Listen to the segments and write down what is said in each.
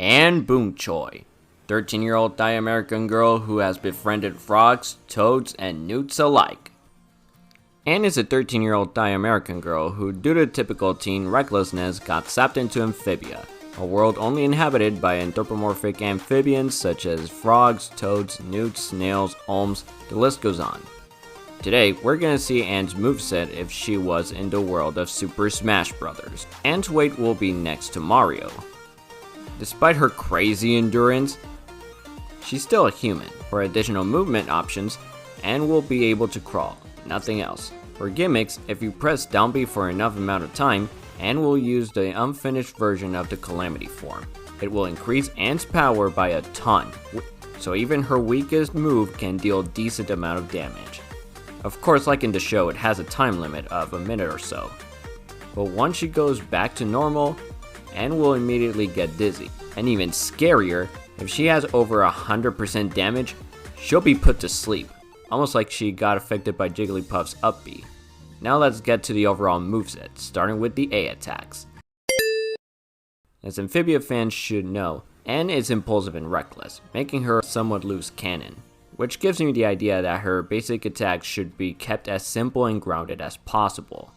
and Boonchuy, 13-year-old Thai American girl who has befriended frogs, toads, and newts alike. Anne is a 13-year-old Thai American girl who, due to typical teen recklessness, got sapped into Amphibia, a world only inhabited by anthropomorphic amphibians such as frogs, toads, newts, snails, olms, the list goes on. Today, we're gonna see Anne's moveset if she was in the world of Super Smash Bros. Anne's weight will be next to Mario. Despite her crazy endurance, she's still a human. For additional movement options, Anne will be able to crawl, nothing else. For gimmicks, if you press down B for enough amount of time, Anne will use the unfinished version of the Calamity form. It will increase Anne's power by a ton, so even her weakest move can deal a decent amount of damage. Of course, like in the show, it has a time limit of a minute or so. But once she goes back to normal, Anne will immediately get dizzy. And even scarier, if she has over 100% damage, she'll be put to sleep, almost like she got affected by Jigglypuff's up B. Now let's get to the overall moveset, starting with the A attacks. As Amphibia fans should know, Anne is impulsive and reckless, making her a somewhat loose cannon, which gives me the idea that her basic attacks should be kept as simple and grounded as possible.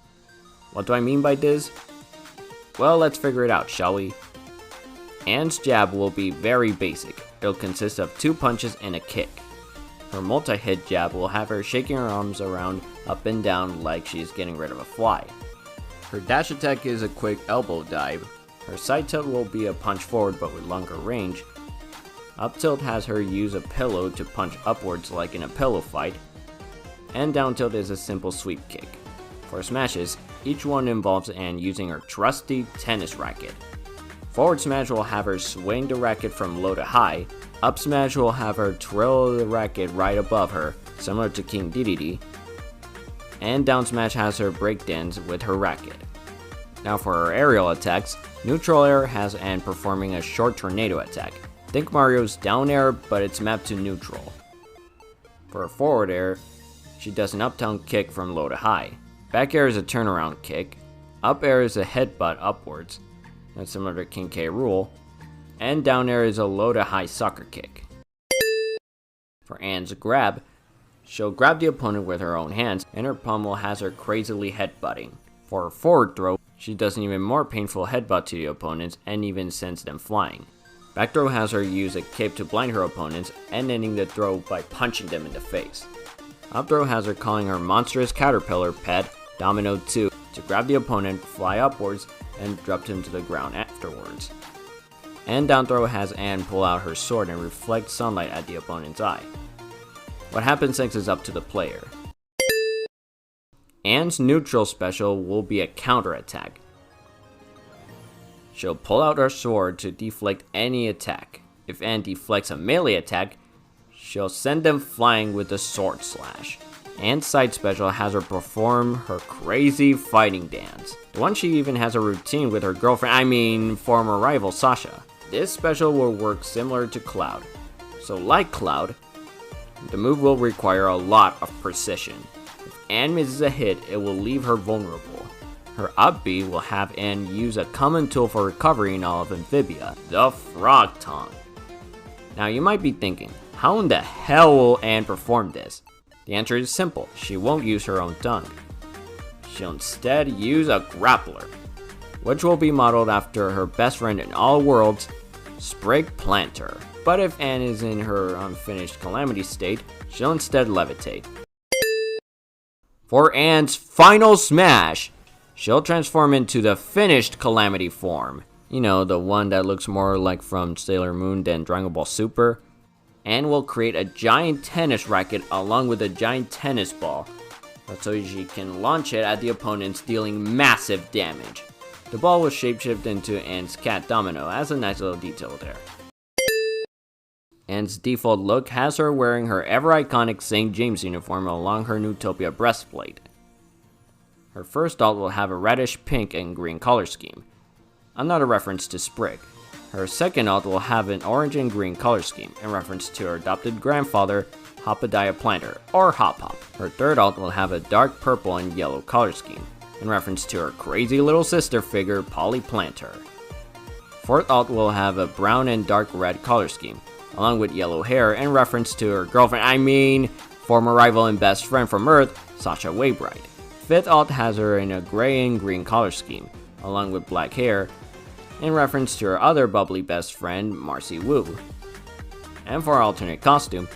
What do I mean by this? Well, let's figure it out, shall we? Anne's jab will be very basic. It'll consist of 2 punches and a kick. Her multi-hit jab will have her shaking her arms around up and down like she's getting rid of a fly. Her dash attack is a quick elbow dive. Her side tilt will be a punch forward but with longer range. Up tilt has her use a pillow to punch upwards like in a pillow fight. And down tilt is a simple sweep kick. For smashes, each one involves Anne using her trusty tennis racket. Forward smash will have her swing the racket from low to high. Up smash will have her twirl the racket right above her, similar to King Dedede. And down smash has her breakdance with her racket. Now for her aerial attacks, neutral air has Anne performing a short tornado attack. Think Mario's down air, but it's mapped to neutral. For her forward air, she does an up-down kick from low to high. Back air is a turnaround kick. Up air is a headbutt upwards. That's similar to King K. Rool. And down air is a low to high soccer kick. For Anne's grab, she'll grab the opponent with her own hands, and her pommel has her crazily headbutting. For her forward throw, she does an even more painful headbutt to the opponents and even sends them flying. Back throw has her use a cape to blind her opponents and ending the throw by punching them in the face. Up throw has her calling her monstrous caterpillar pet, Domino 2, to grab the opponent, fly upwards, and drop him to the ground afterwards. And down throw has Anne pull out her sword and reflect sunlight at the opponent's eye. What happens next is up to the player. Anne's neutral special will be a counter attack. She'll pull out her sword to deflect any attack. If Anne deflects a melee attack, she'll send them flying with a sword slash. Anne's side special has her perform her crazy fighting dance. The one she even has a routine with her girlfriend, former rival Sasha. This special will work similar to Cloud. So like Cloud, the move will require a lot of precision. If Anne misses a hit, it will leave her vulnerable. Her up B will have Anne use a common tool for recovery in all of Amphibia, the Frog Taunt. Now you might be thinking, how in the hell will Anne perform this? The answer is simple, she won't use her own tongue. She'll instead use a grappler, which will be modeled after her best friend in all worlds, Sprig Planter. But if Anne is in her unfinished Calamity state, she'll instead levitate. For Anne's final smash, she'll transform into the finished Calamity form. You know, the one that looks more like from Sailor Moon than Dragon Ball Super. Anne will create a giant tennis racket along with a giant tennis ball, so she can launch it at the opponents, dealing massive damage. The ball will shapeshift into Anne's cat Domino, as a nice little detail there. Anne's default look has her wearing her ever iconic St. James uniform along her Newtopia breastplate. Her first ult will have a reddish pink and green color scheme, another reference to Sprig. Her second ult will have an orange and green color scheme, in reference to her adopted grandfather, Hoppadiah Planter, or Hop Hop. Her third ult will have a dark purple and yellow color scheme, in reference to her crazy little sister figure, Polly Planter. Fourth alt will have a brown and dark red color scheme, along with yellow hair in reference to her former rival and best friend from Earth, Sasha Waybright. Fifth alt has her in a gray and green color scheme, along with black hair, in reference to her other bubbly best friend, Marcy Wu. And for her alternate costume,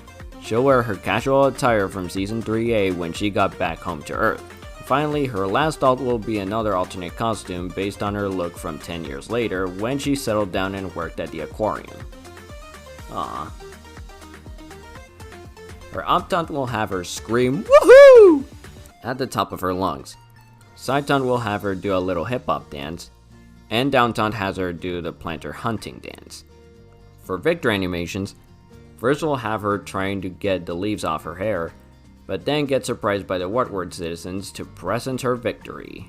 she'll wear her casual attire from Season 3A when she got back home to Earth. Finally, her last alt will be another alternate costume based on her look from 10 years later when she settled down and worked at the aquarium. Aww. Her up taunt will have her scream "Woohoo!" at the top of her lungs. Side taunt will have her do a little hip hop dance, and down taunt has her do the planter hunting dance. For Victor animations, first we'll have her trying to get the leaves off her hair, but then get surprised by the Whatword citizens to present her victory.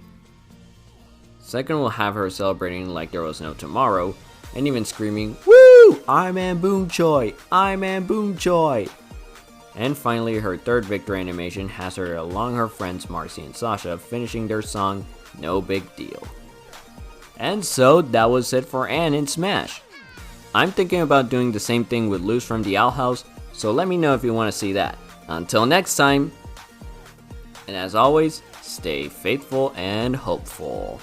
Second we'll have her celebrating like there was no tomorrow, and even screaming, "Woo! I'm Boonchuy! I'm Boonchuy!" And finally, her third Victor animation has her along her friends Marcy and Sasha finishing their song, No Big Deal. And so that was it for Anne in Smash. I'm thinking about doing the same thing with Luz from the Owl House, so let me know if you want to see that. Until next time, and as always, stay faithful and hopeful.